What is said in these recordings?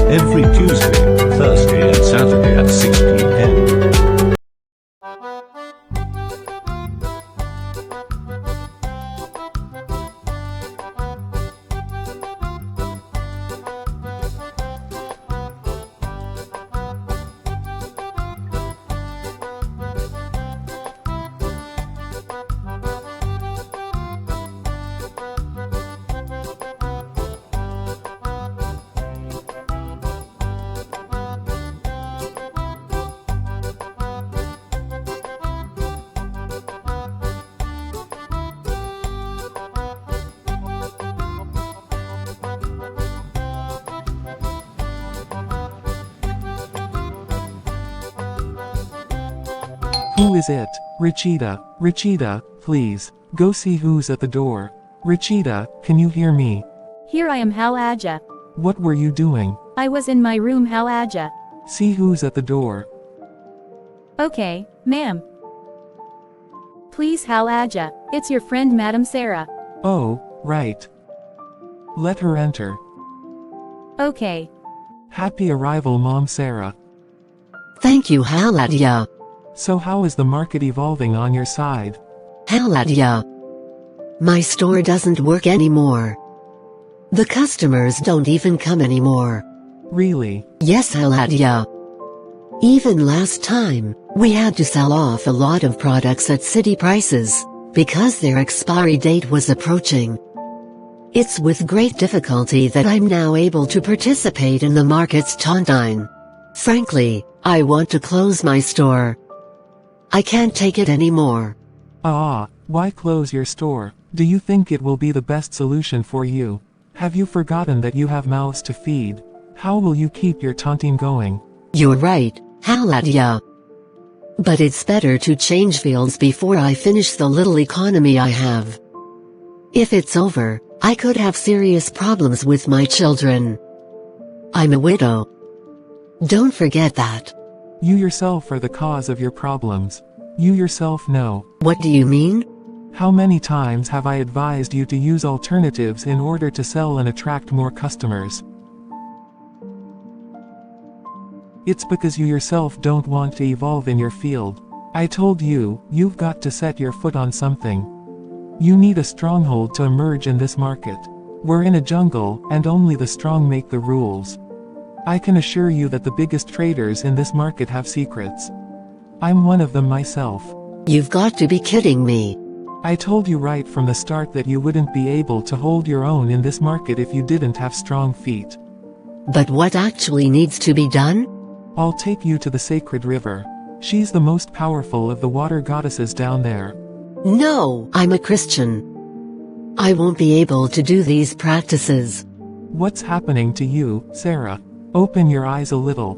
every Tuesday, Thursday and Saturday at 6 p.m. Who is it? Rachida, Rachida, please, go see who's at the door. Rachida, can you hear me? Here I am, Halaja. What were you doing? I was in my room, Halaja. See who's at the door. Okay, ma'am. Please, Halaja, it's your friend Madam Sarah. Oh, right. Let her enter. Okay. Happy arrival, Mom Sarah. Thank you, Halaja. So how is the market evolving on your side? Halaja. My store doesn't work anymore. The customers don't even come anymore. Really? Yes, Halaja. Even last time, we had to sell off a lot of products at city prices, because their expiry date was approaching. It's with great difficulty that I'm now able to participate in the market's tontine. Frankly, I want to close my store. I can't take it anymore. Why close your store? Do you think it will be the best solution for you? Have you forgotten that you have mouths to feed? How will you keep your tontine going? You're right, Halaja. But it's better to change fields before I finish the little economy I have. If it's over, I could have serious problems with my children. I'm a widow. Don't forget that. You yourself are the cause of your problems. You yourself know. What do you mean? How many times have I advised you to use alternatives in order to sell and attract more customers? It's because you yourself don't want to evolve in your field. I told you, you've got to set your foot on something. You need a stronghold to emerge in this market. We're in a jungle, and only the strong make the rules. I can assure you that the biggest traders in this market have secrets. I'm one of them myself. You've got to be kidding me. I told you right from the start that you wouldn't be able to hold your own in this market if you didn't have strong feet. But what actually needs to be done? I'll take you to the sacred river. She's the most powerful of the water goddesses down there. No, I'm a Christian. I won't be able to do these practices. What's happening to you, Sarah? Open your eyes a little.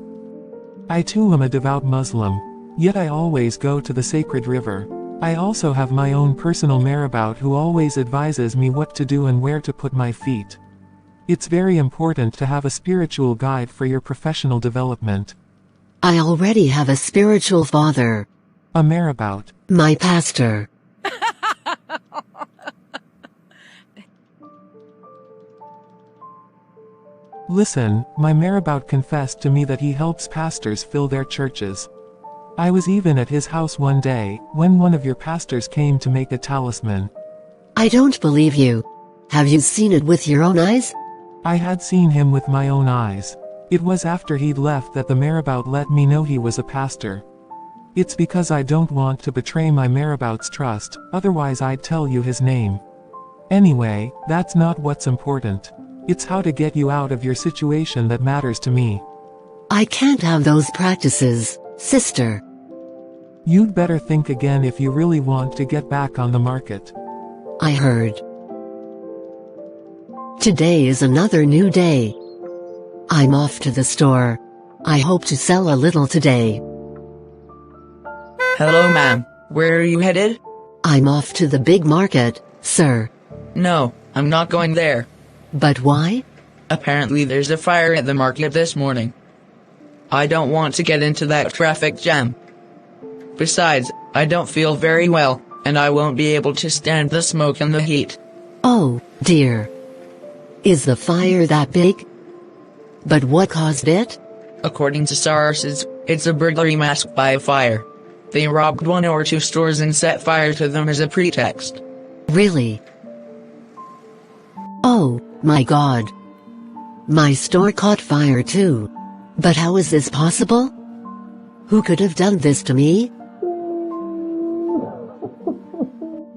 I too am a devout Muslim, yet I always go to the sacred river. I also have my own personal marabout who always advises me what to do and where to put my feet. It's very important to have a spiritual guide for your professional development. I already have a spiritual father. A marabout. My pastor. Listen, my marabout confessed to me that he helps pastors fill their churches. I was even at his house one day, when one of your pastors came to make a talisman. I don't believe you. Have you seen it with your own eyes? I had seen him with my own eyes. It was after he'd left that the marabout let me know he was a pastor. It's because I don't want to betray my marabout's trust, otherwise I'd tell you his name. Anyway, that's not what's important. It's how to get you out of your situation that matters to me. I can't have those practices, sister. You'd better think again if you really want to get back on the market. I heard. Today is another new day. I'm off to the store. I hope to sell a little today. Hello, ma'am. Where are you headed? I'm off to the big market, sir. No, I'm not going there. But why? Apparently there's a fire at the market this morning. I don't want to get into that traffic jam. Besides, I don't feel very well, and I won't be able to stand the smoke and the heat. Oh, dear. Is the fire that big? But what caused it? According to sources, it's a burglary masked by a fire. They robbed 1 or 2 stores and set fire to them as a pretext. Really? Oh, my God. My store caught fire too. But how is this possible? Who could have done this to me?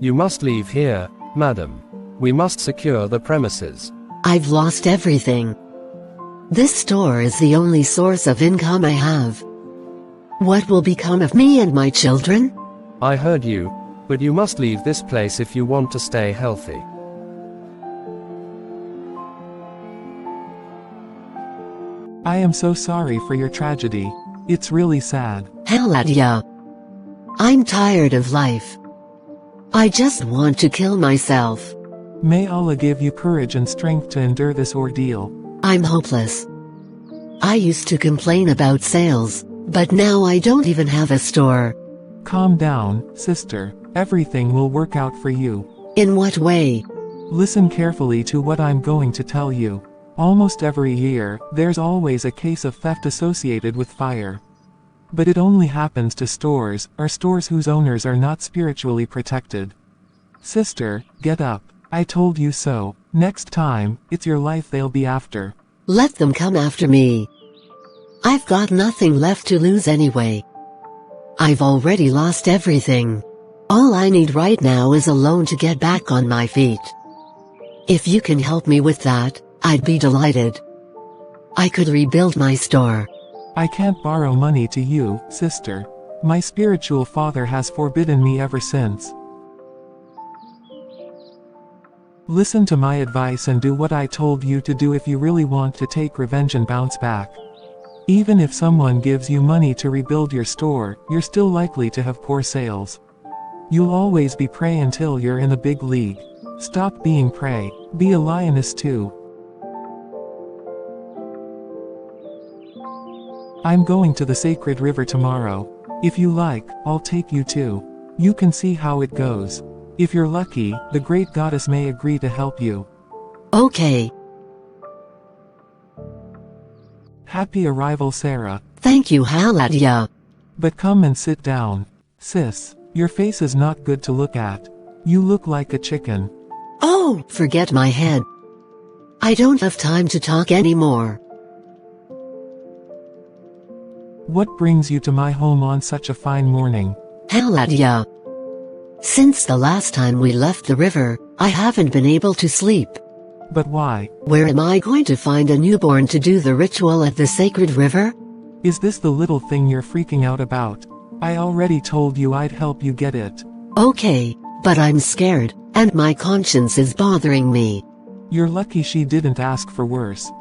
You must leave here, madam. We must secure the premises. I've lost everything. This store is the only source of income I have. What will become of me and my children? I heard you, but you must leave this place if you want to stay healthy. I am so sorry for your tragedy. It's really sad. Haladia. I'm tired of life. I just want to kill myself. May Allah give you courage and strength to endure this ordeal. I'm hopeless. I used to complain about sales, but now I don't even have a store. Calm down, sister. Everything will work out for you. In what way? Listen carefully to what I'm going to tell you. Almost every year, there's always a case of theft associated with fire. But it only happens to stores, or stores whose owners are not spiritually protected. Sister, get up. I told you so. Next time, it's your life they'll be after. Let them come after me. I've got nothing left to lose anyway. I've already lost everything. All I need right now is a loan to get back on my feet. If you can help me with that, I'd be delighted. I could rebuild my store. I can't borrow money to you, sister. My spiritual father has forbidden me ever since. Listen to my advice and do what I told you to do if you really want to take revenge and bounce back. Even if someone gives you money to rebuild your store, you're still likely to have poor sales. You'll always be prey until you're in the big league. Stop being prey. Be a lioness too. I'm going to the sacred river tomorrow. If you like, I'll take you too. You can see how it goes. If you're lucky, the great goddess may agree to help you. Okay. Happy arrival, Sarah. Thank you, Haladia. But come and sit down. Sis, your face is not good to look at. You look like a chicken. Oh, forget my head. I don't have time to talk anymore. What brings you to my home on such a fine morning? Haladia. Since the last time we left the river, I haven't been able to sleep. But why? Where am I going to find a newborn to do the ritual at the sacred river? Is this the little thing you're freaking out about? I already told you I'd help you get it. Okay, but I'm scared, and my conscience is bothering me. You're lucky she didn't ask for worse.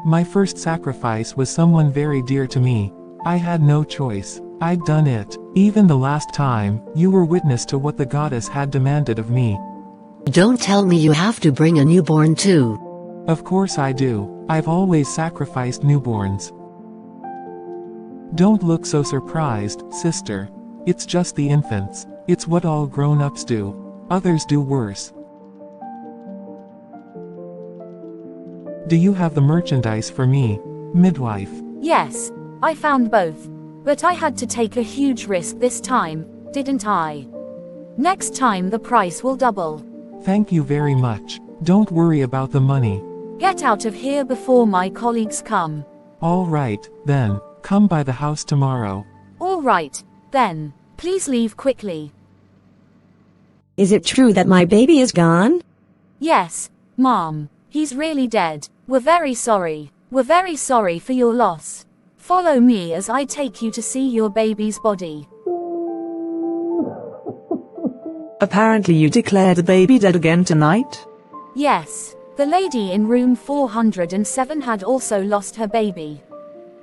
My first sacrifice was someone very dear to me. I had no choice. I'd done it. Even the last time, you were witness to what the goddess had demanded of me. Don't tell me you have to bring a newborn too. Of course I do. I've always sacrificed newborns. Don't look so surprised, sister. It's just the infants. It's what all grown-ups do. Others do worse. Do you have the merchandise for me, midwife? Yes, I found both. But I had to take a huge risk this time, didn't I? Next time the price will double. Thank you very much. Don't worry about the money. Get out of here before my colleagues come. All right, then. Come by the house tomorrow. All right, then. Please leave quickly. Is it true that my baby is gone? Yes, Mom. He's really dead. We're very sorry. We're very sorry for your loss. Follow me as I take you to see your baby's body. Apparently you declared the baby dead again tonight? Yes, the lady in room 407 had also lost her baby.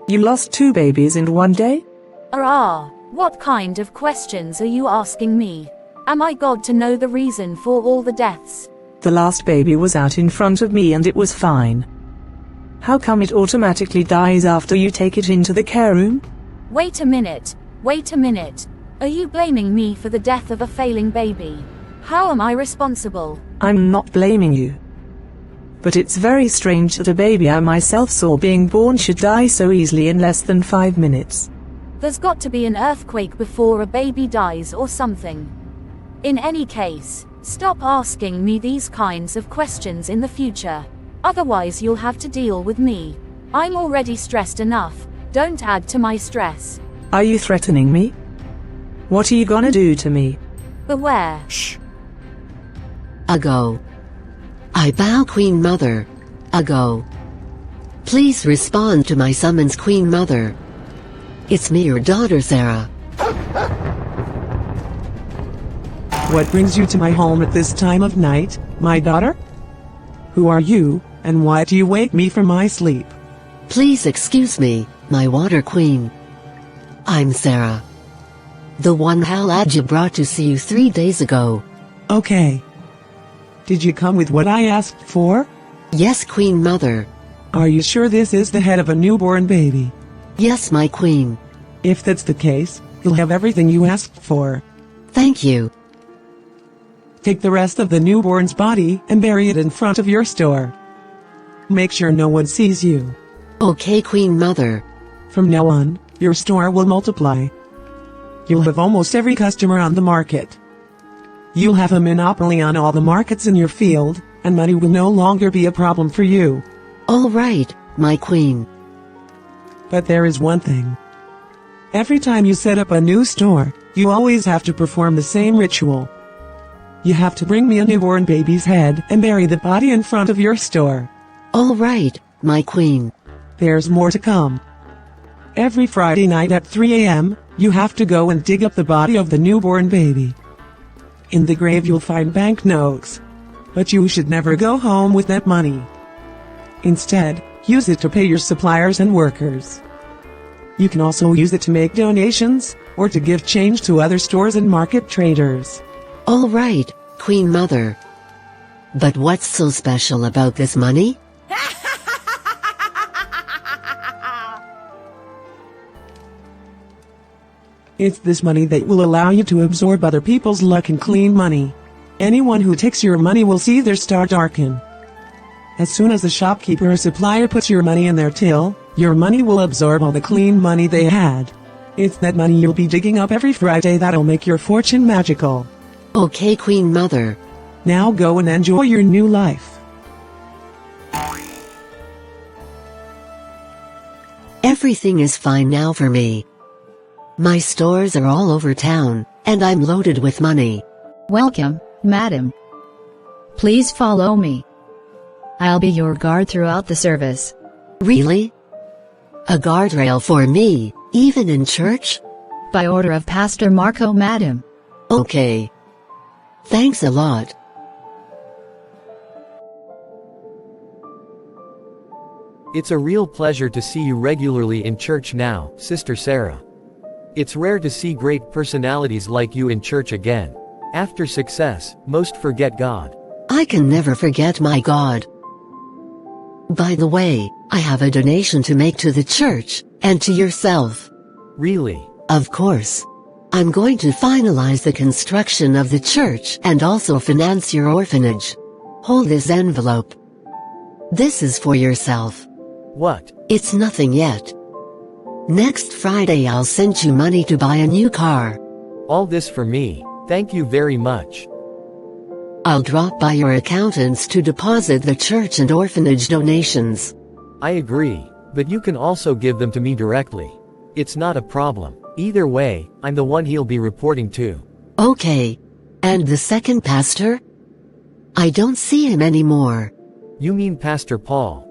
You lost 2 babies in one day? What kind of questions are you asking me? Am I God to know the reason for all the deaths? The last baby was out in front of me and it was fine. How come it automatically dies after you take it into the care room? Wait a minute. Are you blaming me for the death of a failing baby? How am I responsible? I'm not blaming you. But it's very strange that a baby I myself saw being born should die so easily in less than 5 minutes. There's got to be an earthquake before a baby dies or something. In any case, stop asking me these kinds of questions in the future. Otherwise you'll have to deal with me. I'm already stressed enough. Don't add to my stress. Are you threatening me? What are you gonna do to me? Beware. Shh. Ago. I bow, Queen Mother. Ago. Please respond to my summons, Queen Mother. It's me, your daughter Sarah. What brings you to my home at this time of night, my daughter? Who are you, and why do you wake me from my sleep? Please excuse me, my water queen. I'm Sarah. The one Halaja brought to see you 3 days ago. Okay. Did you come with what I asked for? Yes, Queen Mother. Are you sure this is the head of a newborn baby? Yes, my queen. If that's the case, you'll have everything you asked for. Thank you. Take the rest of the newborn's body and bury it in front of your store. Make sure no one sees you. Okay, Queen Mother. From now on, your store will multiply. You'll have almost every customer on the market. You'll have a monopoly on all the markets in your field, and money will no longer be a problem for you. All right, my queen. But there is one thing. Every time you set up a new store, you always have to perform the same ritual. You have to bring me a newborn baby's head and bury the body in front of your store. All right, my queen. There's more to come. Every Friday night at 3 a.m., you have to go and dig up the body of the newborn baby. In the grave you'll find banknotes. But you should never go home with that money. Instead, use it to pay your suppliers and workers. You can also use it to make donations, or to give change to other stores and market traders. All right, Queen Mother. But what's so special about this money? It's this money that will allow you to absorb other people's luck and clean money. Anyone who takes your money will see their star darken. As soon as a shopkeeper or supplier puts your money in their till, your money will absorb all the clean money they had. It's that money you'll be digging up every Friday that'll make your fortune magical. Okay, Queen Mother. Now go and enjoy your new life. Everything is fine now for me. My stores are all over town, and I'm loaded with money. Welcome, madam. Please follow me. I'll be your guard throughout the service. Really? A guardrail for me, even in church? By order of Pastor Marco, madam. Okay. Thanks a lot. It's a real pleasure to see you regularly in church now, Sister Sarah. It's rare to see great personalities like you in church again. After success, most forget God. I can never forget my God. By the way, I have a donation to make to the church, and to yourself. Really? Of course. I'm going to finalize the construction of the church and also finance your orphanage. Hold this envelope. This is for yourself. What? It's nothing yet. Next Friday I'll send you money to buy a new car. All this for me. Thank you very much. I'll drop by your accountants to deposit the church and orphanage donations. I agree, but you can also give them to me directly. It's not a problem. Either way, I'm the one he'll be reporting to. Okay. And the second pastor? I don't see him anymore. You mean Pastor Paul?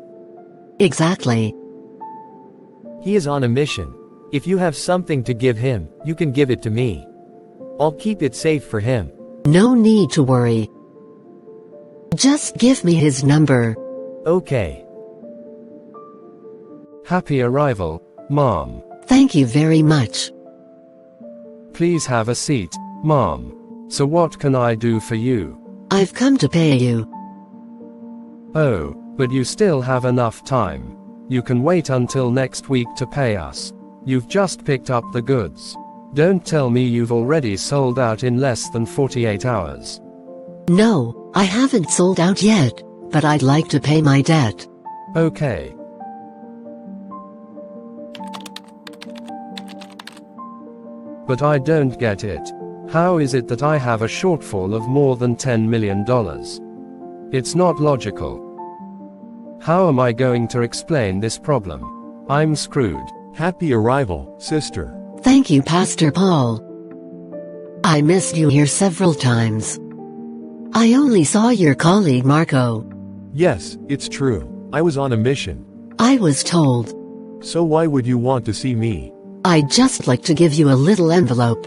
Exactly. He is on a mission. If you have something to give him, you can give it to me. I'll keep it safe for him. No need to worry. Just give me his number. Okay. Happy arrival, Mom. Thank you very much. Please have a seat, Mom. So what can I do for you? I've come to pay you. Oh, but you still have enough time. You can wait until next week to pay us. You've just picked up the goods. Don't tell me you've already sold out in less than 48 hours. No, I haven't sold out yet, but I'd like to pay my debt. Okay. But I don't get it. How is it that I have a shortfall of more than $10 million? It's not logical. How am I going to explain this problem? I'm screwed. Happy arrival, sister. Thank you, Pastor Paul. I missed you here several times. I only saw your colleague Marco. Yes, it's true. I was on a mission. I was told. So why would you want to see me? I'd just like to give you a little envelope.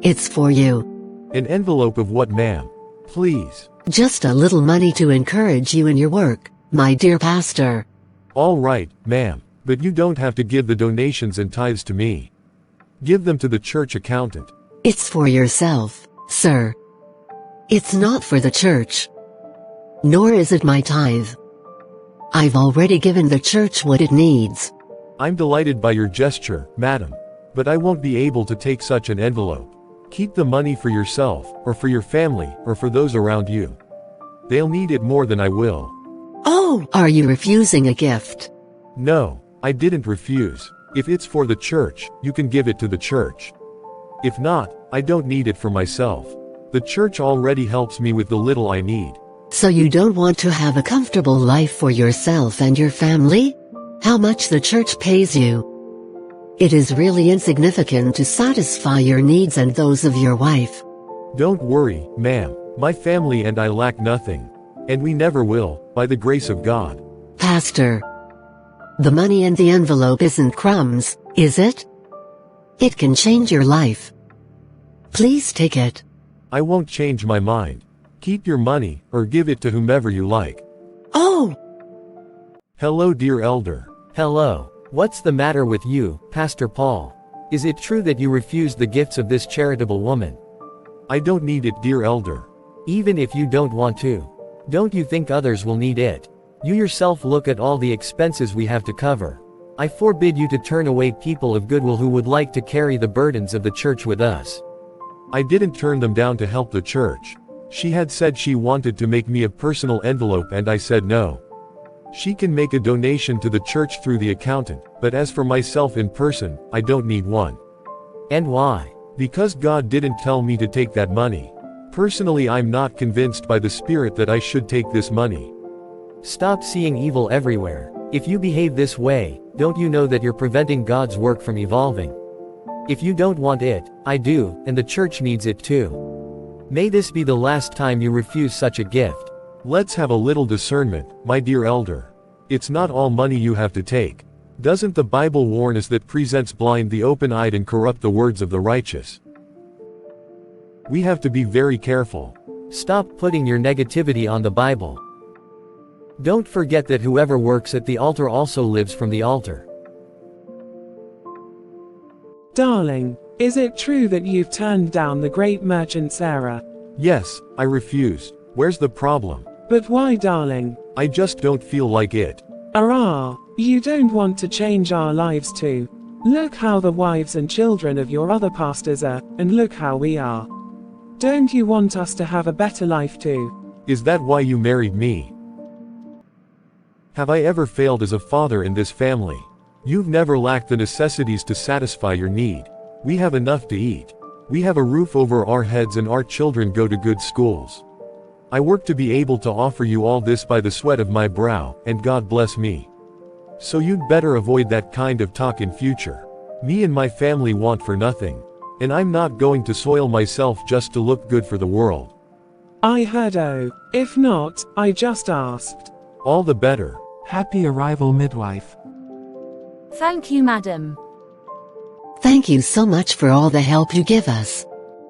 It's for you. An envelope of what, ma'am? Please. Just a little money to encourage you in your work, my dear pastor. All right, ma'am. But you don't have to give the donations and tithes to me. Give them to the church accountant. It's for yourself, sir. It's not for the church. Nor is it my tithe. I've already given the church what it needs. I'm delighted by your gesture, madam. But I won't be able to take such an envelope. Keep the money for yourself, or for your family, or for those around you. They'll need it more than I will. Oh, are you refusing a gift? No, I didn't refuse. If it's for the church, you can give it to the church. If not, I don't need it for myself. The church already helps me with the little I need. So you don't want to have a comfortable life for yourself and your family? How much the church pays you? It is really insignificant to satisfy your needs and those of your wife. Don't worry, ma'am. My family and I lack nothing. And we never will, by the grace of God. Pastor, the money in the envelope isn't crumbs, is it? It can change your life. Please take it. I won't change my mind. Keep your money, or give it to whomever you like. Oh! Hello, dear elder. Hello. What's the matter with you, Pastor Paul? Is it true that you refused the gifts of this charitable woman? I don't need it, dear elder. Even if you don't want to. Don't you think others will need it? You yourself look at all the expenses we have to cover. I forbid you to turn away people of goodwill who would like to carry the burdens of the church with us. I didn't turn them down to help the church. She had said she wanted to make me a personal envelope and I said no. She can make a donation to the church through the accountant, but as for myself in person, I don't need one. And why? Because God didn't tell me to take that money. Personally, I'm not convinced by the Spirit that I should take this money. Stop seeing evil everywhere. If you behave this way, don't you know that you're preventing God's work from evolving? If you don't want it, I do, and the church needs it too. May this be the last time you refuse such a gift. Let's have a little discernment, my dear elder. It's not all money you have to take. Doesn't the Bible warn us that presents blind the open-eyed and corrupt the words of the righteous? We have to be very careful. Stop putting your negativity on the Bible. Don't forget that whoever works at the altar also lives from the altar. Darling, is it true that you've turned down the great merchant Sarah? Yes, I refused. Where's the problem? But why, darling? I just don't feel like it. You don't want to change our lives too. Look how the wives and children of your other pastors are, and look how we are. Don't you want us to have a better life too? Is that why you married me? Have I ever failed as a father in this family? You've never lacked the necessities to satisfy your need. We have enough to eat. We have a roof over our heads and our children go to good schools. I work to be able to offer you all this by the sweat of my brow, and God bless me. So you'd better avoid that kind of talk in future. Me and my family want for nothing. And I'm not going to soil myself just to look good for the world. I heard. If not, I just asked. All the better. Happy arrival, midwife. Thank you, madam. Thank you so much for all the help you give us.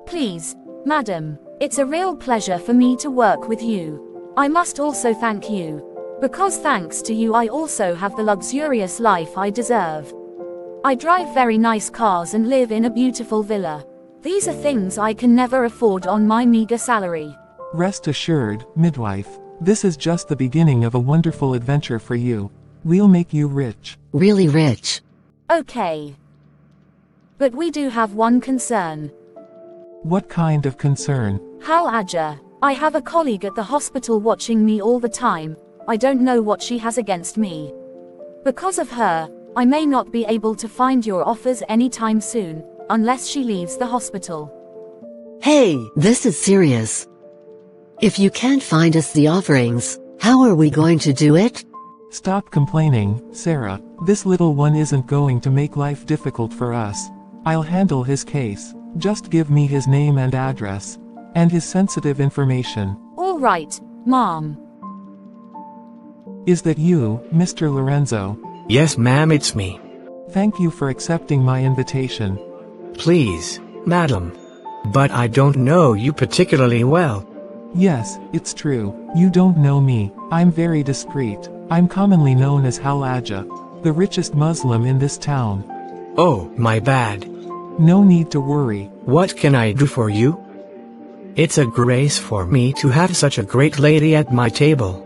Please, madam, it's a real pleasure for me to work with you. I must also thank you. Because thanks to you I also have the luxurious life I deserve. I drive very nice cars and live in a beautiful villa. These are things I can never afford on my meager salary. Rest assured, midwife, this is just the beginning of a wonderful adventure for you. We'll make you rich. Really rich. Okay. But we do have one concern. What kind of concern? How Aja, I have a colleague at the hospital watching me all the time. I don't know what she has against me. Because of her, I may not be able to find your offers anytime soon, unless she leaves the hospital. Hey, this is serious. If you can't find us the offerings, how are we going to do it? Stop complaining, Sarah. This little one isn't going to make life difficult for us. I'll handle his case. Just give me his name and address. And his sensitive information. All right, Mom. Is that you, Mr. Lorenzo? Yes, ma'am, it's me. Thank you for accepting my invitation. Please, madam. But I don't know you particularly well. Yes, it's true. You don't know me. I'm very discreet. I'm commonly known as Halaja, the richest Muslim in this town. Oh, my bad. No need to worry. What can I do for you? It's a grace for me to have such a great lady at my table.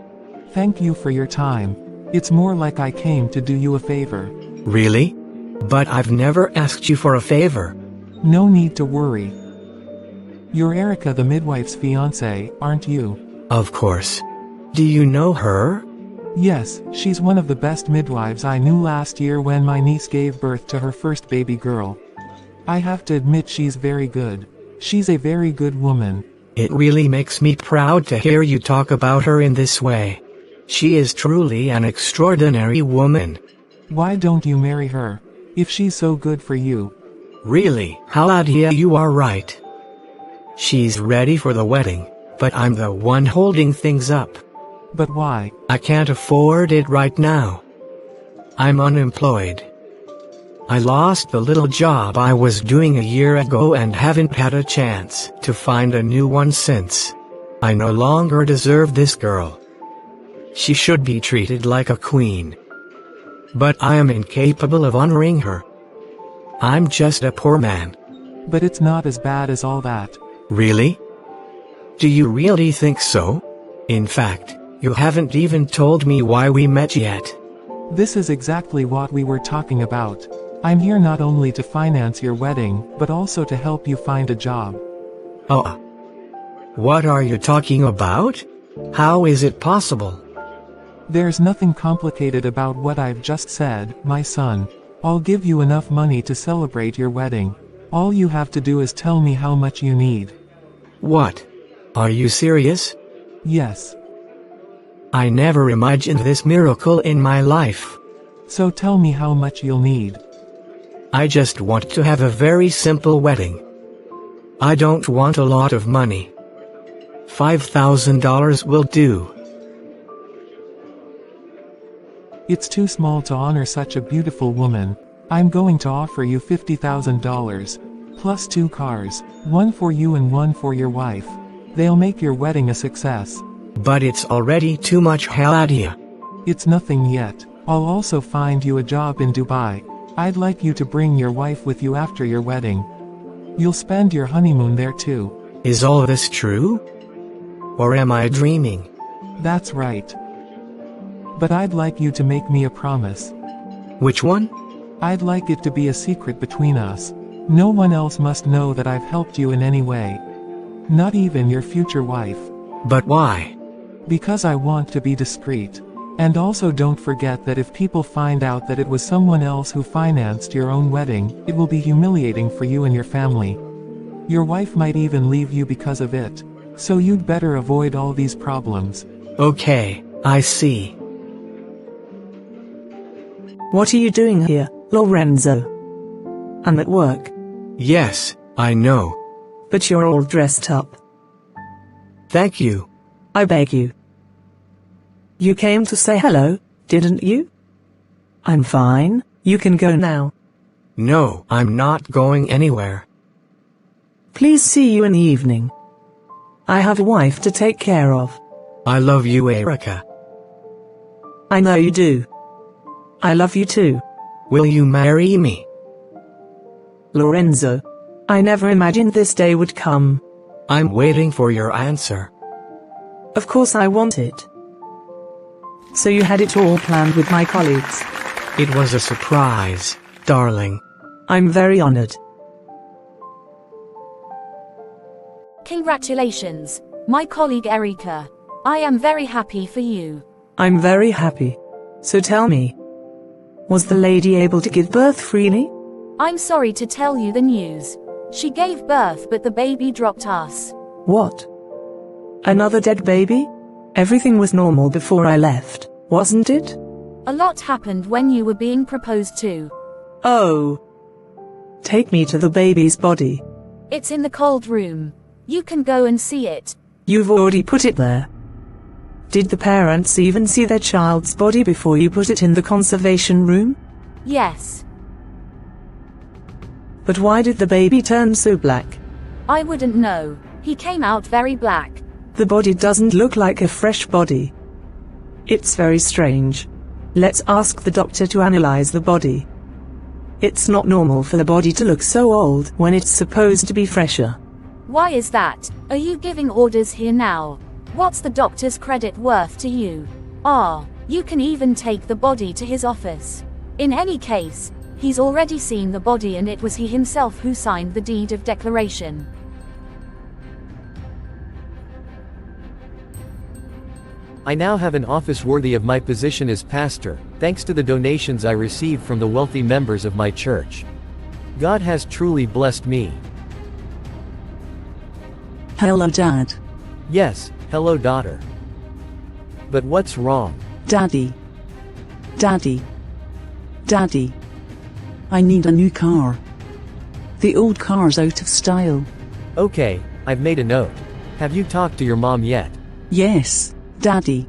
Thank you for your time. It's more like I came to do you a favor. Really? But I've never asked you for a favor. No need to worry. You're Erica, the midwife's fiancé, aren't you? Of course. Do you know her? Yes, she's one of the best midwives I knew last year when my niece gave birth to her first baby girl. I have to admit she's very good. She's a very good woman. It really makes me proud to hear you talk about her in this way. She is truly an extraordinary woman. Why don't you marry her? If she's so good for you. Really, Haladia, you are right. She's ready for the wedding, but I'm the one holding things up. But why? I can't afford it right now. I'm unemployed. I lost the little job I was doing a year ago and haven't had a chance to find a new one since. I no longer deserve this girl. She should be treated like a queen. But I am incapable of honoring her. I'm just a poor man. But it's not as bad as all that. Really? Do you really think so? In fact, you haven't even told me why we met yet. This is exactly what we were talking about. I'm here not only to finance your wedding, but also to help you find a job. Oh. What are you talking about? How is it possible? There's nothing complicated about what I've just said, my son. I'll give you enough money to celebrate your wedding. All you have to do is tell me how much you need. What? Are you serious? Yes. I never imagined this miracle in my life. So tell me how much you'll need. I just want to have a very simple wedding. I don't want a lot of money. $5,000 will do. It's too small to honor such a beautiful woman. I'm going to offer you $50,000. Plus 2 cars. One for you and one for your wife. They'll make your wedding a success. But it's already too much, Haladia. It's nothing yet. I'll also find you a job in Dubai. I'd like you to bring your wife with you after your wedding. You'll spend your honeymoon there too. Is all this true? Or am I dreaming? That's right. But I'd like you to make me a promise. Which one? I'd like it to be a secret between us. No one else must know that I've helped you in any way. Not even your future wife. But why? Because I want to be discreet. And also don't forget that if people find out that it was someone else who financed your own wedding, it will be humiliating for you and your family. Your wife might even leave you because of it. So you'd better avoid all these problems. Okay, I see. What are you doing here, Lorenzo? I'm at work. Yes, I know. But you're all dressed up. Thank you. I beg you. You came to say hello, didn't you? I'm fine, you can go now. No, I'm not going anywhere. Please see you in the evening. I have a wife to take care of. I love you, Erica. I know you do. I love you too. Will you marry me? Lorenzo, I never imagined this day would come. I'm waiting for your answer. Of course I want it. So you had it all planned with my colleagues? It was a surprise, darling. I'm very honored. Congratulations. My colleague Erica. I am very happy for you. I'm very happy. So tell me, was the lady able to give birth freely? I'm sorry to tell you the news. She gave birth but the baby dropped us. What? Another dead baby? Everything was normal before I left, wasn't it? A lot happened when you were being proposed to. Oh. Take me to the baby's body. It's in the cold room. You can go and see it. You've already put it there. Did the parents even see their child's body before you put it in the conservation room? Yes. But why did the baby turn so black? I wouldn't know. He came out very black. The body doesn't look like a fresh body. It's very strange. Let's ask the doctor to analyze the body. It's not normal for the body to look so old when it's supposed to be fresher. Why is that? Are you giving orders here now? What's the doctor's credit worth to you? You can even take the body to his office. In any case, he's already seen the body and it was he himself who signed the deed of declaration. I now have an office worthy of my position as pastor, thanks to the donations I received from the wealthy members of my church. God has truly blessed me. Hello, Dad. Yes, hello, daughter. But what's wrong? Daddy. Daddy. Daddy. I need a new car. The old car's out of style. Okay, I've made a note. Have you talked to your mom yet? Yes, Daddy.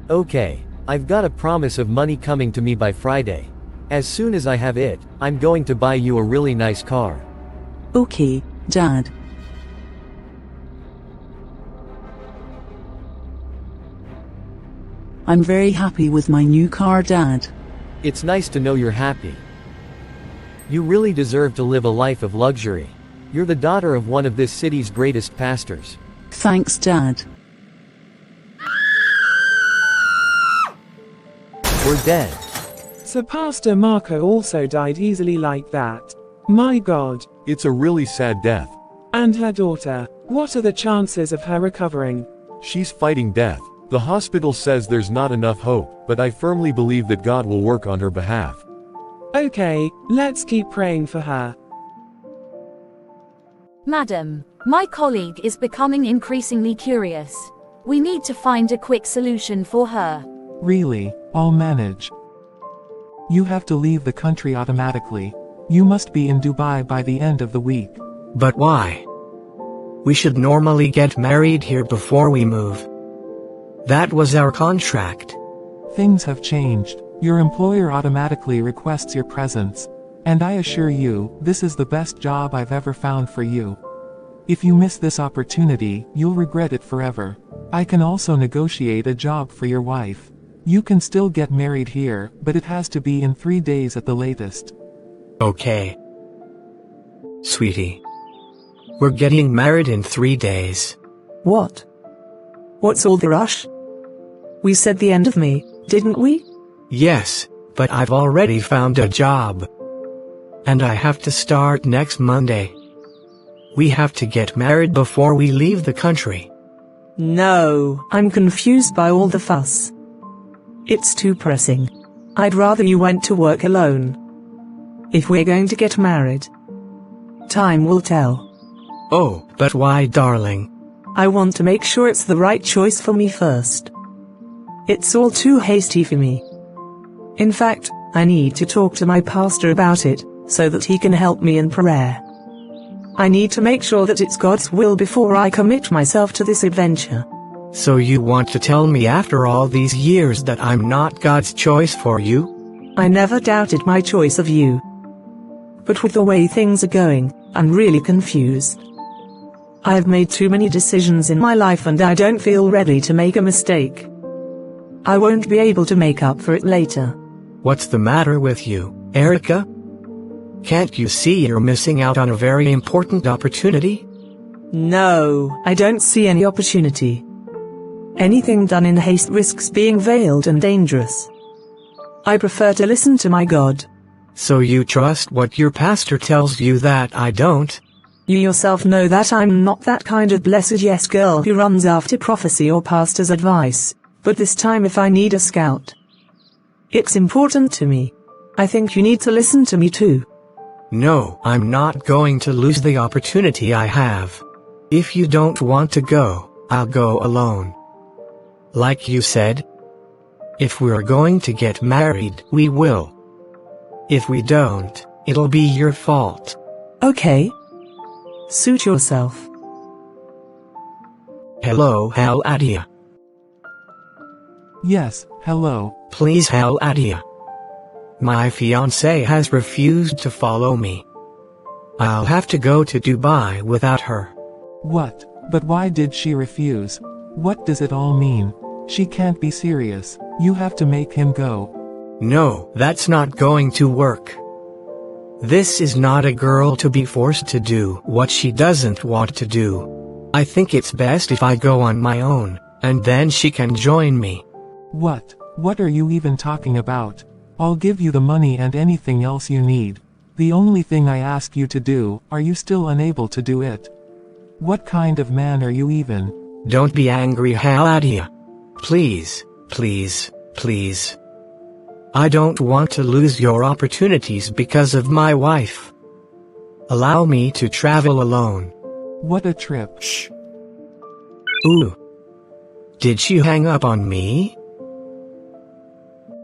Okay, I've got a promise of money coming to me by Friday. As soon as I have it, I'm going to buy you a really nice car. Okay, Dad. I'm very happy with my new car, Dad. It's nice to know you're happy. You really deserve to live a life of luxury. You're the daughter of one of this city's greatest pastors. Thanks, Dad. We're dead. So Pastor Marco also died easily like that. My God. It's a really sad death. And her daughter, what are the chances of her recovering? She's fighting death. The hospital says there's not enough hope, but I firmly believe that God will work on her behalf. Okay, let's keep praying for her. Madam, my colleague is becoming increasingly curious. We need to find a quick solution for her. Really, I'll manage. You have to leave the country automatically. You must be in Dubai by the end of the week. But why? We should normally get married here before we move. That was our contract. Things have changed. Your employer automatically requests your presence. And I assure you, this is the best job I've ever found for you. If you miss this opportunity, you'll regret it forever. I can also negotiate a job for your wife. You can still get married here, but it has to be in 3 days at the latest. Okay. Sweetie. We're getting married in 3 days. What? What's all the rush? We said the end of May, didn't we? Yes, but I've already found a job. And I have to start next Monday. We have to get married before we leave the country. No, I'm confused by all the fuss. It's too pressing. I'd rather you went to work alone. If we're going to get married, time will tell. Oh, but why, darling? I want to make sure it's the right choice for me first. It's all too hasty for me. In fact, I need to talk to my pastor about it, so that he can help me in prayer. I need to make sure that it's God's will before I commit myself to this adventure. So you want to tell me after all these years that I'm not God's choice for you? I never doubted my choice of you. But with the way things are going, I'm really confused. I've made too many decisions in my life and I don't feel ready to make a mistake. I won't be able to make up for it later. What's the matter with you, Erica? Can't you see you're missing out on a very important opportunity? No, I don't see any opportunity. Anything done in haste risks being veiled and dangerous. I prefer to listen to my God. So you trust what your pastor tells you that I don't? You yourself know that I'm not that kind of blessed yes girl who runs after prophecy or pastor's advice, but this time if I need a scout, it's important to me. I think you need to listen to me too. No, I'm not going to lose the opportunity I have. If you don't want to go, I'll go alone. Like you said, if we're going to get married, we will. If we don't, it'll be your fault. Okay. Suit yourself. Hello, Haladia. Yes, hello. Please, Haladia. My fiancée has refused to follow me. I'll have to go to Dubai without her. What? But why did she refuse? What does it all mean? She can't be serious. You have to make him go. No, that's not going to work. This is not a girl to be forced to do what she doesn't want to do. I think it's best if I go on my own, and then she can join me. What? What are you even talking about? I'll give you the money and anything else you need. The only thing I ask you to do, are you still unable to do it? What kind of man are you even? Don't be angry, Haladia. Please, please, please. I don't want to lose your opportunities because of my wife. Allow me to travel alone. What a trip. Shh. Ooh. Did she hang up on me?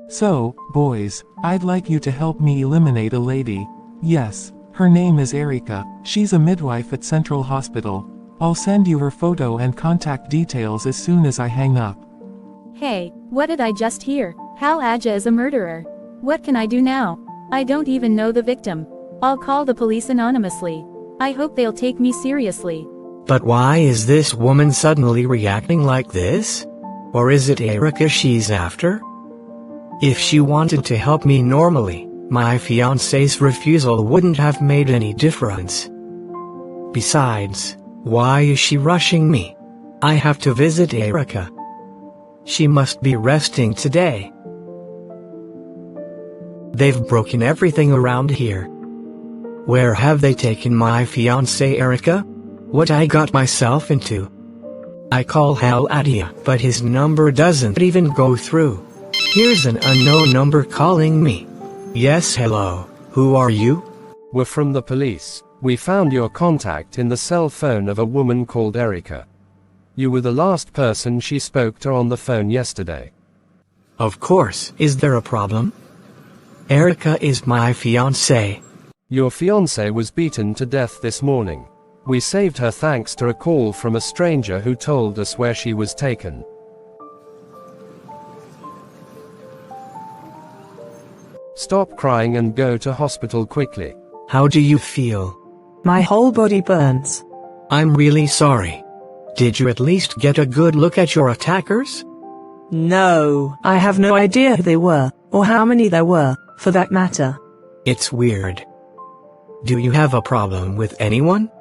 So, boys, I'd like you to help me eliminate a lady. Yes, her name is Erica. She's a midwife at Central Hospital. I'll send you her photo and contact details as soon as I hang up. Hey, what did I just hear? Haladia is a murderer. What can I do now? I don't even know the victim. I'll call the police anonymously. I hope they'll take me seriously. But why is this woman suddenly reacting like this? Or is it Erica she's after? If she wanted to help me normally, my fiancé's refusal wouldn't have made any difference. Besides, why is she rushing me? I have to visit Erica. She must be resting today. They've broken everything around here. Where have they taken my fiancée Erica? What I got myself into? I call Haladia, but his number doesn't even go through. Here's an unknown number calling me. Yes, hello. Who are you? We're from the police. We found your contact in the cell phone of a woman called Erica. You were the last person she spoke to on the phone yesterday. Of course. Is there a problem? Erica is my fiancée. Your fiancée was beaten to death this morning. We saved her thanks to a call from a stranger who told us where she was taken. Stop crying and go to hospital quickly. How do you feel? My whole body burns. I'm really sorry. Did you at least get a good look at your attackers? No, I have no idea who they were, or how many there were, for that matter. It's weird. Do you have a problem with anyone?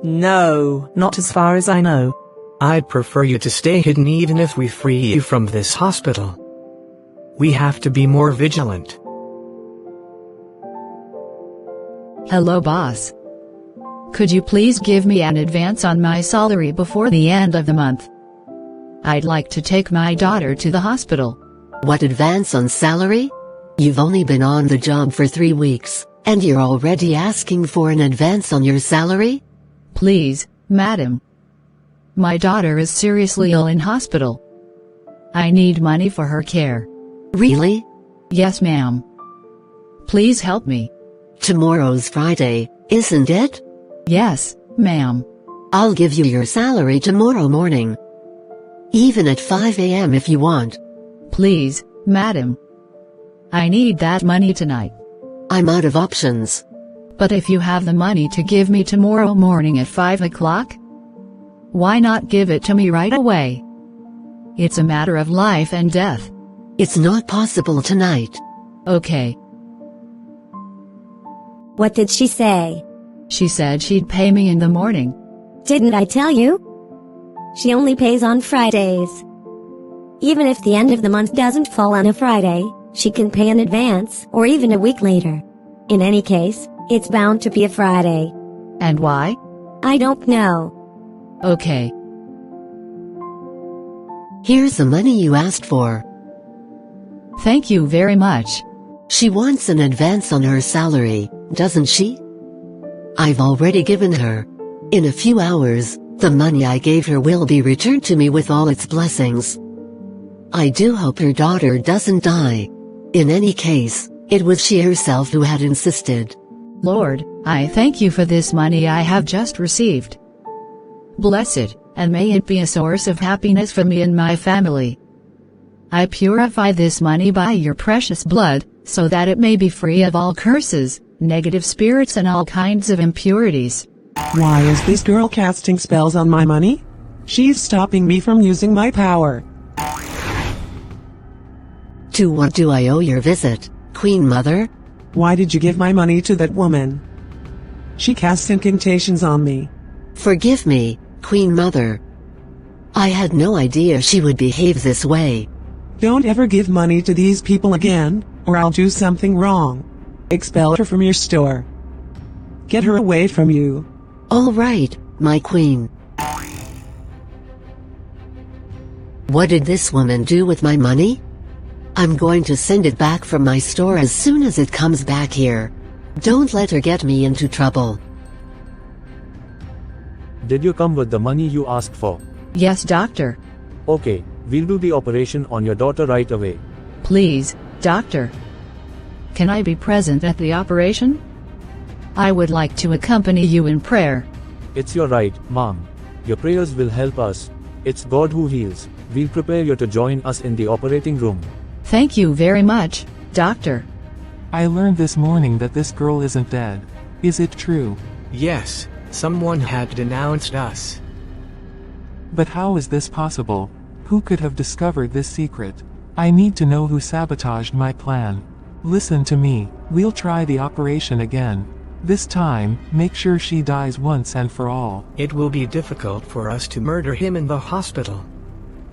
No, not as far as I know. I'd prefer you to stay hidden even if we free you from this hospital. We have to be more vigilant. Hello, boss. Could you please give me an advance on my salary before the end of the month? I'd like to take my daughter to the hospital. What advance on salary? You've only been on the job for 3 weeks, and you're already asking for an advance on your salary? Please, madam. My daughter is seriously ill in hospital. I need money for her care. Really? Yes, ma'am. Please help me. Tomorrow's Friday, isn't it? Yes, ma'am. I'll give you your salary tomorrow morning. Even at 5 a.m. if you want. Please, madam. I need that money tonight. I'm out of options. But if you have the money to give me tomorrow morning at 5 o'clock, why not give it to me right away? It's a matter of life and death. It's not possible tonight. Okay. What did she say? She said she'd pay me in the morning. Didn't I tell you? She only pays on Fridays. Even if the end of the month doesn't fall on a Friday, she can pay in advance, or even a week later. In any case, it's bound to be a Friday. And why? I don't know. Okay. Here's the money you asked for. Thank you very much. She wants an advance on her salary, doesn't she? I've already given her. In a few hours, the money I gave her will be returned to me with all its blessings. I do hope her daughter doesn't die. In any case, it was she herself who had insisted. Lord, I thank you for this money I have just received. Bless it, and may it be a source of happiness for me and my family. I purify this money by your precious blood, so that it may be free of all curses, negative spirits and all kinds of impurities. Why is this girl casting spells on my money? She's stopping me from using my power. To what do I owe your visit, Queen Mother? Why did you give my money to that woman? She cast incantations on me. Forgive me, Queen Mother. I had no idea she would behave this way. Don't ever give money to these people again, or I'll do something wrong. Expel her from your store. Get her away from you. All right, my queen. What did this woman do with my money? I'm going to send it back from my store as soon as it comes back here. Don't let her get me into trouble. Did you come with the money you asked for? Yes, doctor. Okay, we'll do the operation on your daughter right away. Please, doctor. Can I be present at the operation? I would like to accompany you in prayer. It's your right, Mom. Your prayers will help us. It's God who heals. We'll prepare you to join us in the operating room. Thank you very much, doctor. I learned this morning that this girl isn't dead. Is it true? Yes, someone had denounced us. But how is this possible? Who could have discovered this secret? I need to know who sabotaged my plan. Listen to me, we'll try the operation again. This time, make sure she dies once and for all. It will be difficult for us to murder him in the hospital.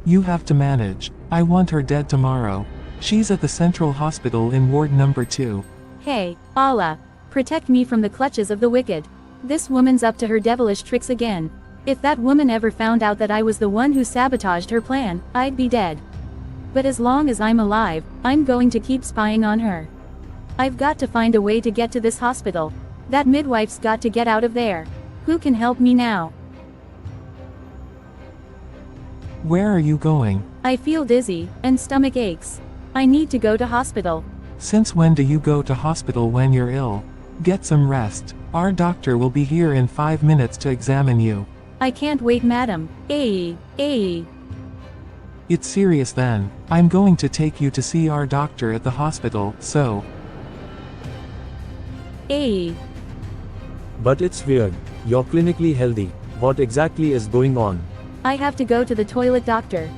You have to manage. I want her dead tomorrow. She's at the Central Hospital in Ward number 2. Hey, Allah, protect me from the clutches of the wicked. This woman's up to her devilish tricks again. If that woman ever found out that I was the one who sabotaged her plan, I'd be dead. But as long as I'm alive, I'm going to keep spying on her. I've got to find a way to get to this hospital. That midwife's got to get out of there. Who can help me now? Where are you going? I feel dizzy, and stomach aches. I need to go to hospital. Since when do you go to hospital when you're ill? Get some rest. Our doctor will be here in 5 minutes to examine you. I can't wait, madam. It's serious then. I'm going to take you to see our doctor at the hospital, so. But it's weird. You're clinically healthy. What exactly is going on? I have to go to the toilet, doctor.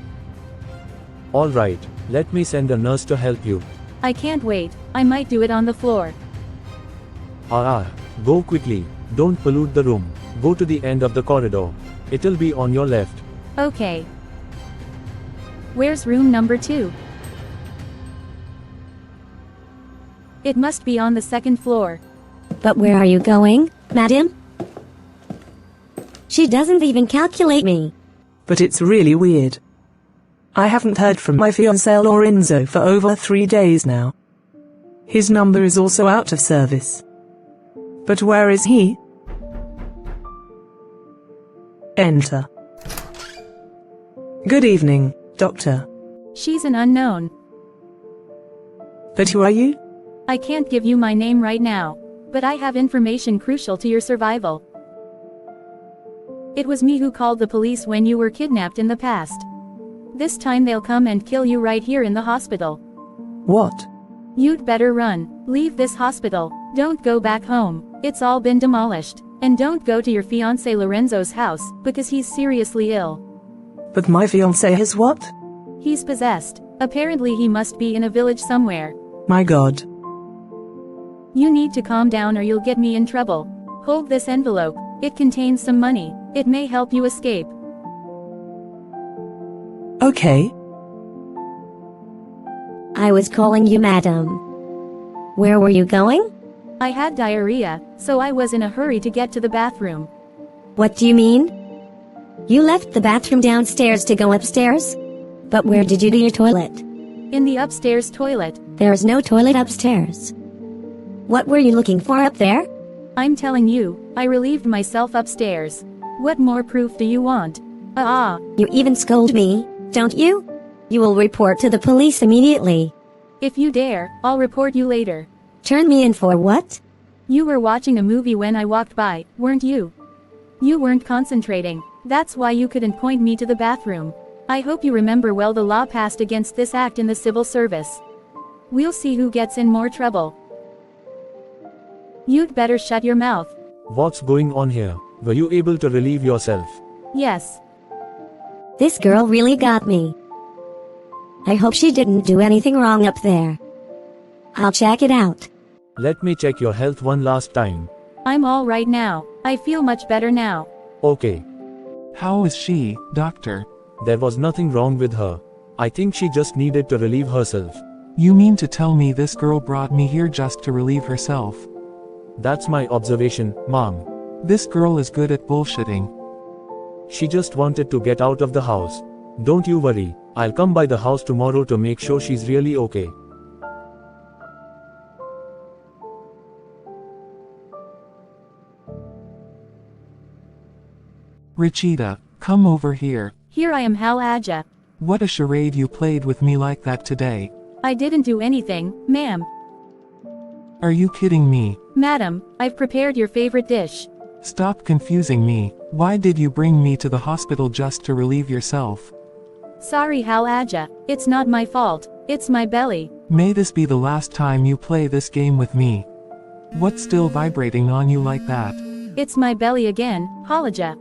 Alright, let me send a nurse to help you. I can't wait. I might do it on the floor. Go quickly. Don't pollute the room. Go to the end of the corridor. It'll be on your left. Okay. Where's room number 2? It must be on the 2nd floor. But where are you going, madam? She doesn't even calculate me. But it's really weird. I haven't heard from my fiancé Lorenzo for over 3 days now. His number is also out of service. But where is he? Enter. Good evening, Doctor. She's an unknown. But who are you? I can't give you my name right now, but I have information crucial to your survival. It was me who called the police when you were kidnapped in the past. This time they'll come and kill you right here in the hospital. What? You'd better run. Leave this hospital. Don't go back home. It's all been demolished. And don't go to your fiancé Lorenzo's house, because he's seriously ill. But my fiancé is what? He's possessed. Apparently he must be in a village somewhere. My God. You need to calm down or you'll get me in trouble. Hold this envelope. It contains some money. It may help you escape. Okay. I was calling you madam. Where were you going? I had diarrhea, so I was in a hurry to get to the bathroom. What do you mean? You left the bathroom downstairs to go upstairs? But where did you do your toilet? In the upstairs toilet. There is no toilet upstairs. What were you looking for up there? I'm telling you, I relieved myself upstairs. What more proof do you want? You even scold me, don't you? You will report to the police immediately. If you dare, I'll report you later. Turn me in for what? You were watching a movie when I walked by, weren't you? You weren't concentrating. That's why you couldn't point me to the bathroom. I hope you remember well the law passed against this act in the civil service. We'll see who gets in more trouble. You'd better shut your mouth. What's going on here? Were you able to relieve yourself? Yes. This girl really got me. I hope she didn't do anything wrong up there. I'll check it out. Let me check your health one last time. I'm all right now. I feel much better now. Okay. How is she, doctor? There was nothing wrong with her. I think she just needed to relieve herself. You mean to tell me this girl brought me here just to relieve herself? That's my observation, ma'am. This girl is good at bullshitting. She just wanted to get out of the house. Don't you worry, I'll come by the house tomorrow to make sure she's really okay. Richita, come over here. Here I am, Hal Aja. What a charade you played with me like that today. I didn't do anything, ma'am. Are you kidding me? Madam, I've prepared your favorite dish. Stop confusing me. Why did you bring me to the hospital just to relieve yourself? Sorry, Hal Aja. It's not my fault. It's my belly. May this be the last time you play this game with me. What's still vibrating on you like that? It's my belly again, Halaja.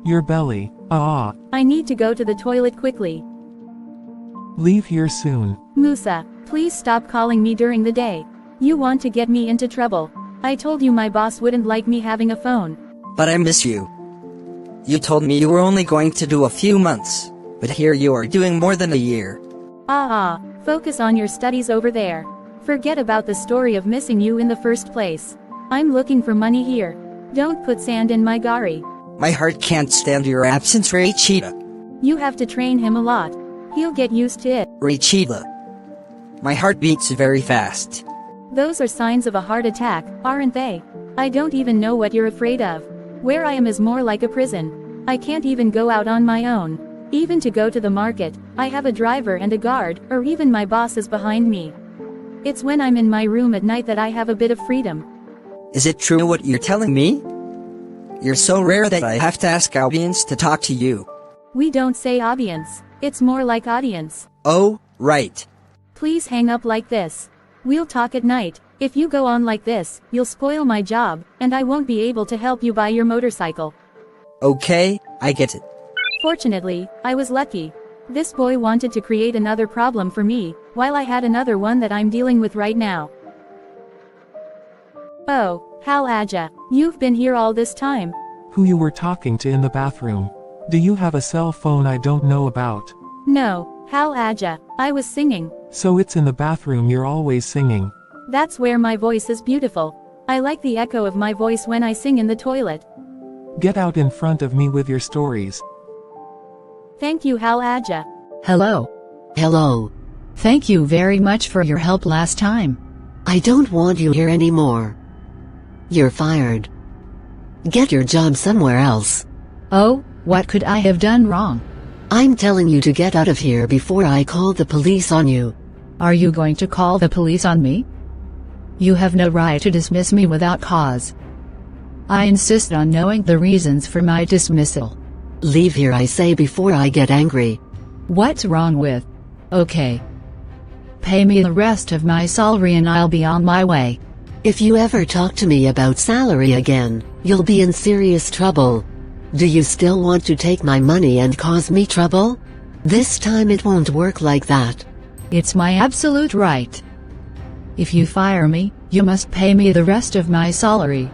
Your belly. I need to go to the toilet quickly. Leave here soon. Musa, please stop calling me during the day. You want to get me into trouble. I told you my boss wouldn't like me having a phone. But I miss you. You told me you were only going to do a few months, but here you are doing more than a year. Focus on your studies over there. Forget about the story of missing you in the first place. I'm looking for money here. Don't put sand in my gari. My heart can't stand your absence, Richita. You have to train him a lot. He'll get used to it. Richita. My heart beats very fast. Those are signs of a heart attack, aren't they? I don't even know what you're afraid of. Where I am is more like a prison. I can't even go out on my own. Even to go to the market, I have a driver and a guard, or even my boss is behind me. It's when I'm in my room at night that I have a bit of freedom. Is it true what you're telling me? You're so rare that I have to ask audience to talk to you. We don't say audience. It's more like audience. Oh, right. Please hang up like this. We'll talk at night. If you go on like this, you'll spoil my job, and I won't be able to help you buy your motorcycle. Okay, I get it. Fortunately, I was lucky. This boy wanted to create another problem for me, while I had another one that I'm dealing with right now. Oh, Hal Aja, you've been here all this time. Who you were talking to in the bathroom? Do you have a cell phone I don't know about? No, Hal Aja, I was singing. So it's in the bathroom you're always singing. That's where my voice is beautiful. I like the echo of my voice when I sing in the toilet. Get out in front of me with your stories. Thank you, Hal Aja. Hello. Hello. Thank you very much for your help last time. I don't want you here anymore. You're fired. Get your job somewhere else. Oh, what could I have done wrong? I'm telling you to get out of here before I call the police on you. Are you going to call the police on me? You have no right to dismiss me without cause. I insist on knowing the reasons for my dismissal. Leave here, I say, before I get angry. What's wrong with? Okay. Pay me the rest of my salary and I'll be on my way. If you ever talk to me about salary again, you'll be in serious trouble. Do you still want to take my money and cause me trouble? This time it won't work like that. It's my absolute right. If you fire me, you must pay me the rest of my salary.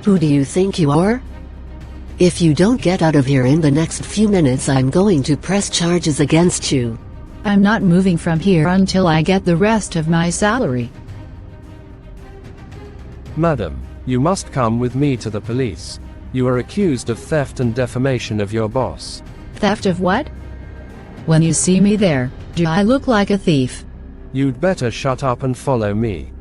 Who do you think you are? If you don't get out of here in the next few minutes, I'm going to press charges against you. I'm not moving from here until I get the rest of my salary. Madam, you must come with me to the police. You are accused of theft and defamation of your boss. Theft of what? When you see me there, do I look like a thief? You'd better shut up and follow me.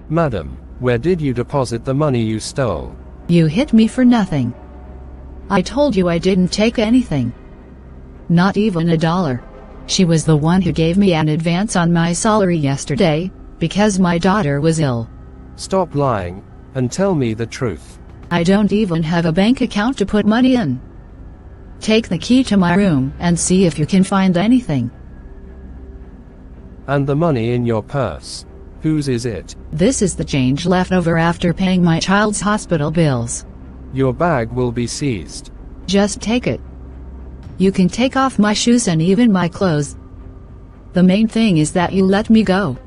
Madam, where did you deposit the money you stole? You hit me for nothing. I told you I didn't take anything. Not even $1. She was the one who gave me an advance on my salary yesterday, because my daughter was ill. Stop lying, and tell me the truth. I don't even have a bank account to put money in. Take the key to my room and see if you can find anything. And the money in your purse, whose is it? This is the change left over after paying my child's hospital bills. Your bag will be seized. Just take it. You can take off my shoes and even my clothes. The main thing is that you let me go.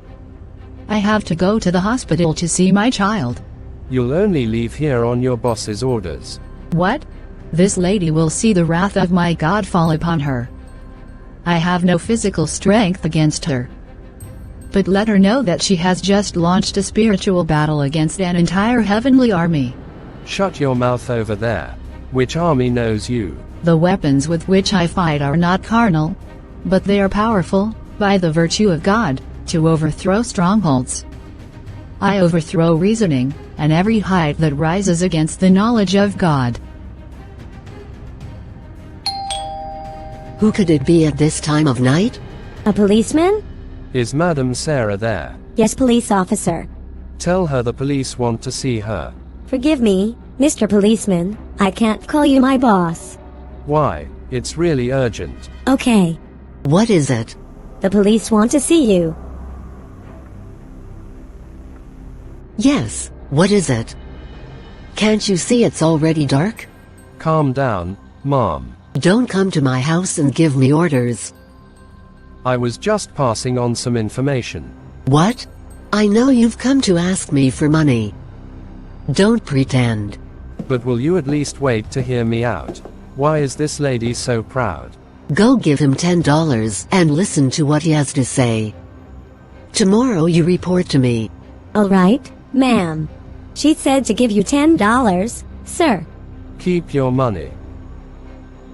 I have to go to the hospital to see my child. You'll only leave here on your boss's orders. What? This lady will see the wrath of my God fall upon her. I have no physical strength against her. But let her know that she has just launched a spiritual battle against an entire heavenly army. Shut your mouth over there. Which army knows you? The weapons with which I fight are not carnal, but they are powerful, by the virtue of God, to overthrow strongholds. I overthrow reasoning, and every height that rises against the knowledge of God. Who could it be at this time of night? A policeman? Is Madam Sarah there? Yes, police officer. Tell her the police want to see her. Forgive me, Mr. Policeman, I can't call you my boss. Why? It's really urgent. Okay. What is it? The police want to see you. Yes, what is it? Can't you see it's already dark? Calm down, Mom. Don't come to my house and give me orders. I was just passing on some information. What? I know you've come to ask me for money. Don't pretend. But will you at least wait to hear me out? Why is this lady so proud? Go give him $10 and listen to what he has to say. Tomorrow you report to me. All right, ma'am. She said to give you $10, sir. Keep your money.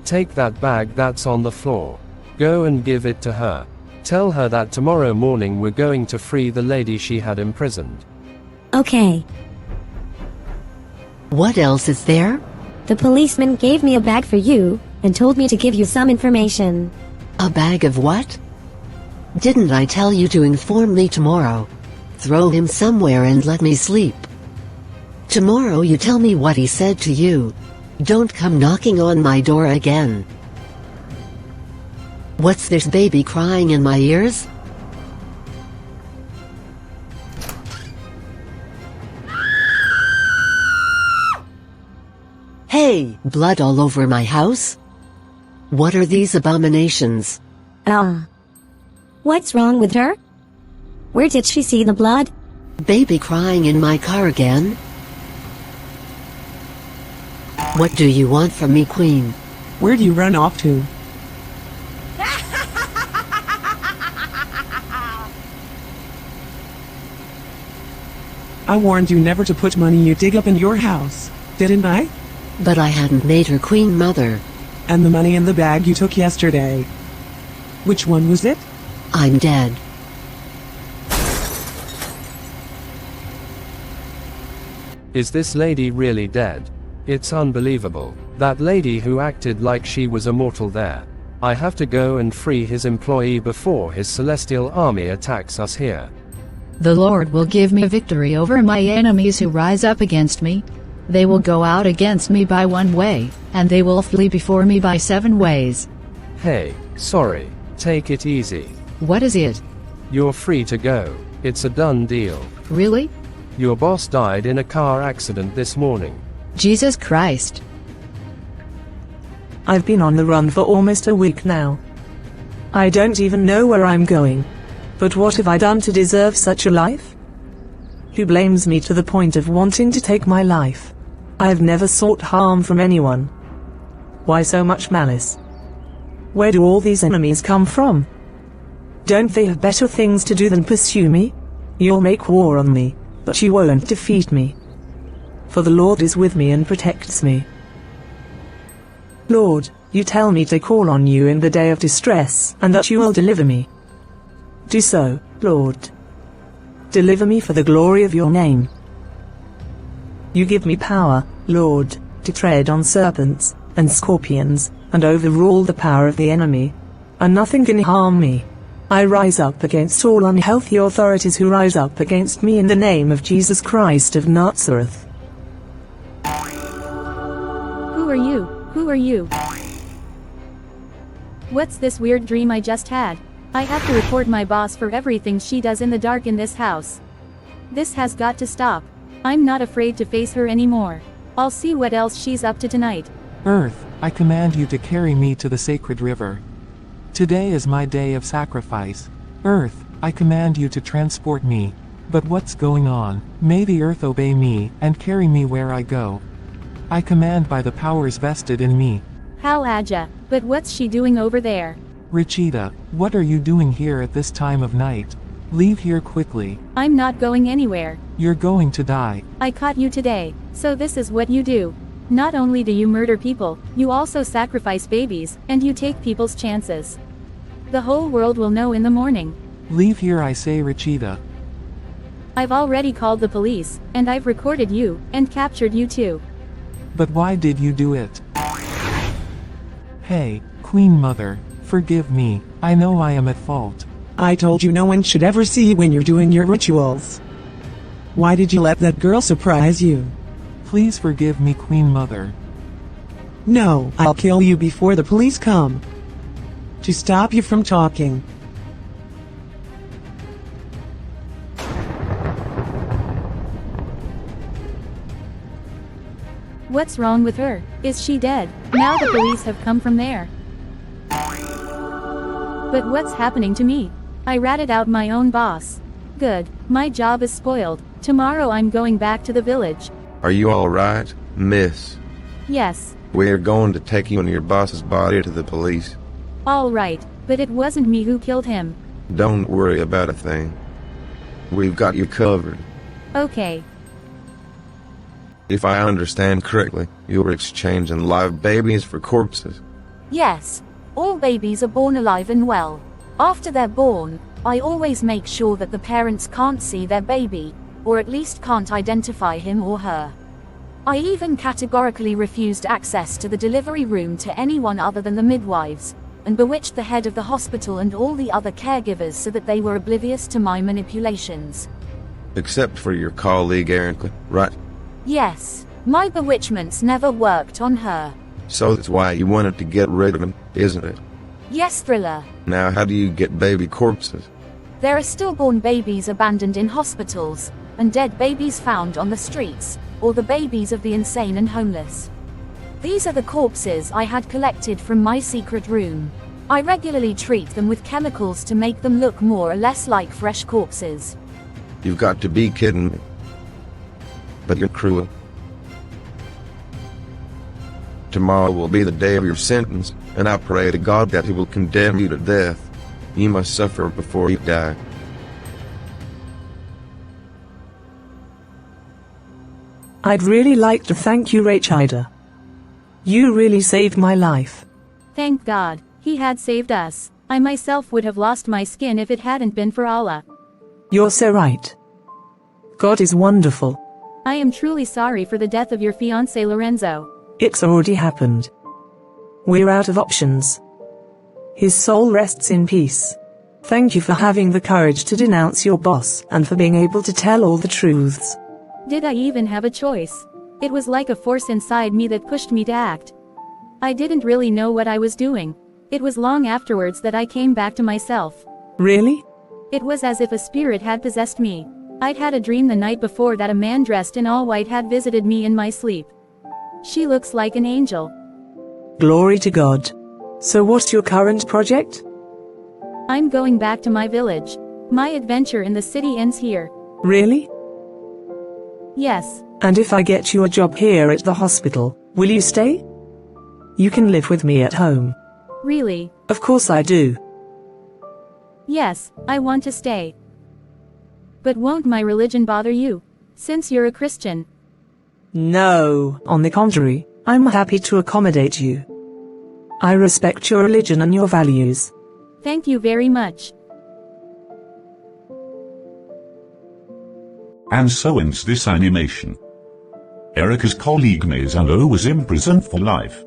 Take that bag that's on the floor. Go and give it to her. Tell her that tomorrow morning we're going to free the lady she had imprisoned. Okay. What else is there? The policeman gave me a bag for you, and told me to give you some information. A bag of what? Didn't I tell you to inform me tomorrow? Throw him somewhere and let me sleep. Tomorrow you tell me what he said to you. Don't come knocking on my door again. What's this baby crying in my ears? Hey, blood all over my house? What are these abominations? What's wrong with her? Where did she see the blood? Baby crying in my car again? What do you want from me, Queen? Where'd you run off to? I warned you never to put money you dig up in your house, didn't I? But I hadn't made her Queen Mother. And the money in the bag you took yesterday. Which one was it? I'm dead. Is this lady really dead? It's unbelievable. That lady who acted like she was immortal there. I have to go and free his employee before his celestial army attacks us here. The Lord will give me victory over my enemies who rise up against me. They will go out against me by one way, and they will flee before me by 7 ways. Hey, sorry. Take it easy. What is it? You're free to go. It's a done deal. Really? Your boss died in a car accident this morning. Jesus Christ. I've been on the run for almost a week now. I don't even know where I'm going. But what have I done to deserve such a life? Who blames me to the point of wanting to take my life? I've never sought harm from anyone. Why so much malice? Where do all these enemies come from? Don't they have better things to do than pursue me? You'll make war on me, but you won't defeat me. for the Lord is with me and protects me. Lord, you tell me to call on you in the day of distress, and that you will deliver me. Do so, Lord. Deliver me for the glory of your name. You give me power, Lord, to tread on serpents and scorpions, and overrule the power of the enemy, and nothing can harm me. I rise up against all unhealthy authorities who rise up against me in the name of Jesus Christ of Nazareth. Who are you? Who are you? What's this weird dream I just had? I have to report my boss for everything she does in the dark in this house. This has got to stop. I'm not afraid to face her anymore. I'll see what else she's up to tonight. Earth, I command you to carry me to the sacred river. Today is my day of sacrifice. Earth, I command you to transport me. But what's going on? May the earth obey me, and carry me where I go. I command by the powers vested in me. Hal Aja, but what's she doing over there? Rachida, what are you doing here at this time of night? Leave here quickly. I'm not going anywhere. You're going to die. I caught you today, so this is what you do. Not only do you murder people, you also sacrifice babies, and you take people's chances. The whole world will know in the morning. Leave here, I say, Rachida. I've already called the police, and I've recorded you, and captured you too. But why did you do it? Hey, Queen Mother, forgive me. I know I am at fault. I told you no one should ever see you when you're doing your rituals. Why did you let that girl surprise you? Please forgive me, Queen Mother. No, I'll kill you before the police come. To stop you from talking. What's wrong with her? Is she dead? Now the police have come from there. But what's happening to me? I ratted out my own boss. Good, my job is spoiled. Tomorrow I'm going back to the village. Are you alright, miss? Yes. We're going to take you and your boss's body to the police. Alright, but it wasn't me who killed him. Don't worry about a thing. We've got you covered. Okay. If I understand correctly, you're exchanging live babies for corpses. Yes. All babies are born alive and well. After they're born, I always make sure that the parents can't see their baby, or at least can't identify him or her. I even categorically refused access to the delivery room to anyone other than the midwives, and bewitched the head of the hospital and all the other caregivers so that they were oblivious to my manipulations. Except for your colleague Erica, right? Yes, my bewitchments never worked on her. So that's why you wanted to get rid of him, isn't it? Yes, Thriller. Now how do you get baby corpses? There are stillborn babies abandoned in hospitals, and dead babies found on the streets, or the babies of the insane and homeless. These are the corpses I had collected from my secret room. I regularly treat them with chemicals to make them look more or less like fresh corpses. You've got to be kidding me. But you're cruel. Tomorrow will be the day of your sentence, and I pray to God that He will condemn you to death. You must suffer before you die. I'd really like to thank you, Rachida. You really saved my life. Thank God, He had saved us. I myself would have lost my skin if it hadn't been for Allah. You're so right. God is wonderful. I am truly sorry for the death of your fiancé Lorenzo. It's already happened. We're out of options. His soul rests in peace. Thank you for having the courage to denounce your boss and for being able to tell all the truths. Did I even have a choice? It was like a force inside me that pushed me to act. I didn't really know what I was doing. It was long afterwards that I came back to myself. Really? It was as if a spirit had possessed me. I'd had a dream the night before that a man dressed in all white had visited me in my sleep. She looks like an angel. Glory to God. So what's your current project? I'm going back to my village. My adventure in the city ends here. Really? Yes. And if I get you a job here at the hospital, will you stay? You can live with me at home. Really? Of course I do. Yes, I want to stay. But won't my religion bother you? Since you're a Christian. No, on the contrary, I'm happy to accommodate you. I respect your religion and your values. Thank you very much. And so ends this animation. Erica's colleague Maisano was imprisoned for life.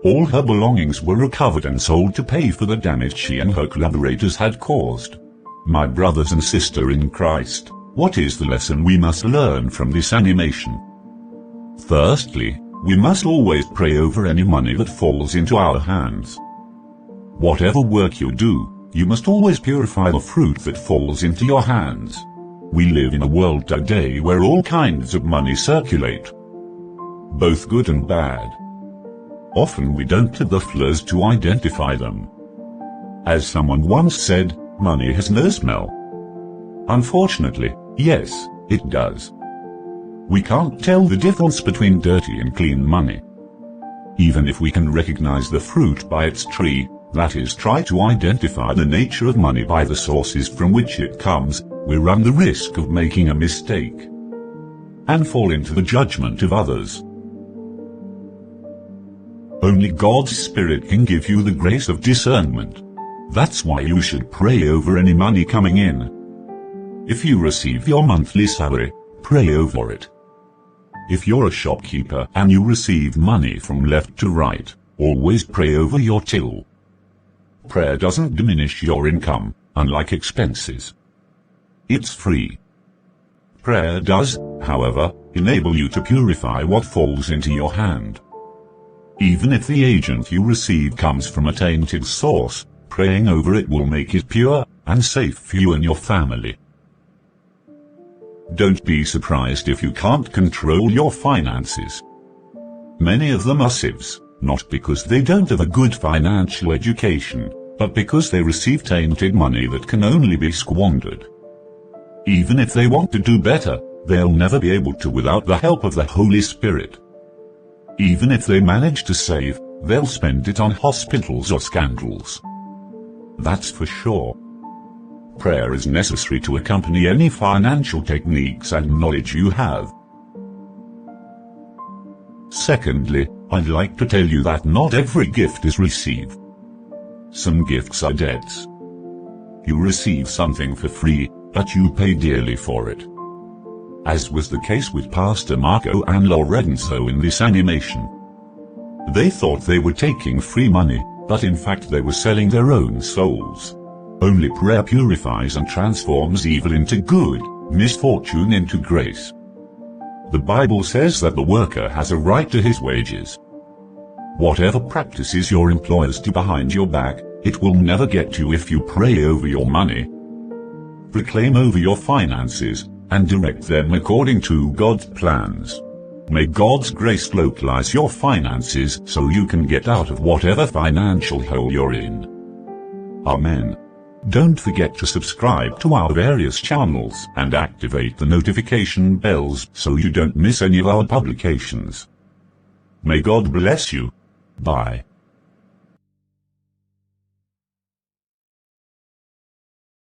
All her belongings were recovered and sold to pay for the damage she and her collaborators had caused. My brothers and sister in Christ, what is the lesson we must learn from this animation? Firstly, we must always pray over any money that falls into our hands. Whatever work you do, you must always purify the fruit that falls into your hands. We live in a world today where all kinds of money circulate, both good and bad. Often we don't have the flaws to identify them. As someone once said, money has no smell. Unfortunately, yes, it does. We can't tell the difference between dirty and clean money. Even if we can recognize the fruit by its tree, that is, try to identify the nature of money by the sources from which it comes, we run the risk of making a mistake and fall into the judgment of others. Only God's Spirit can give you the grace of discernment. That's why you should pray over any money coming in. If you receive your monthly salary, pray over it. If you're a shopkeeper and you receive money from left to right, always pray over your till. Prayer doesn't diminish your income, unlike expenses. It's free. Prayer does, however, enable you to purify what falls into your hand. Even if the agent you receive comes from a tainted source, praying over it will make it pure and safe for you and your family. Don't be surprised if you can't control your finances. Many of them are sieves, not because they don't have a good financial education, but because they receive tainted money that can only be squandered. Even if they want to do better, they'll never be able to without the help of the Holy Spirit. Even if they manage to save, they'll spend it on hospitals or scandals. That's for sure. Prayer is necessary to accompany any financial techniques and knowledge you have. Secondly, I'd like to tell you that not every gift is received. Some gifts are debts. You receive something for free, but you pay dearly for it. As was the case with Pastor Marco and Lorenzo in this animation. They thought they were taking free money, but in fact they were selling their own souls. Only prayer purifies and transforms evil into good, misfortune into grace. The Bible says that the worker has a right to his wages. Whatever practices your employers do behind your back, it will never get you if you pray over your money. Proclaim over your finances, and direct them according to God's plans. May God's grace localize your finances so you can get out of whatever financial hole you're in. Amen. Don't forget to subscribe to our various channels and activate the notification bells so you don't miss any of our publications. May God bless you. Bye.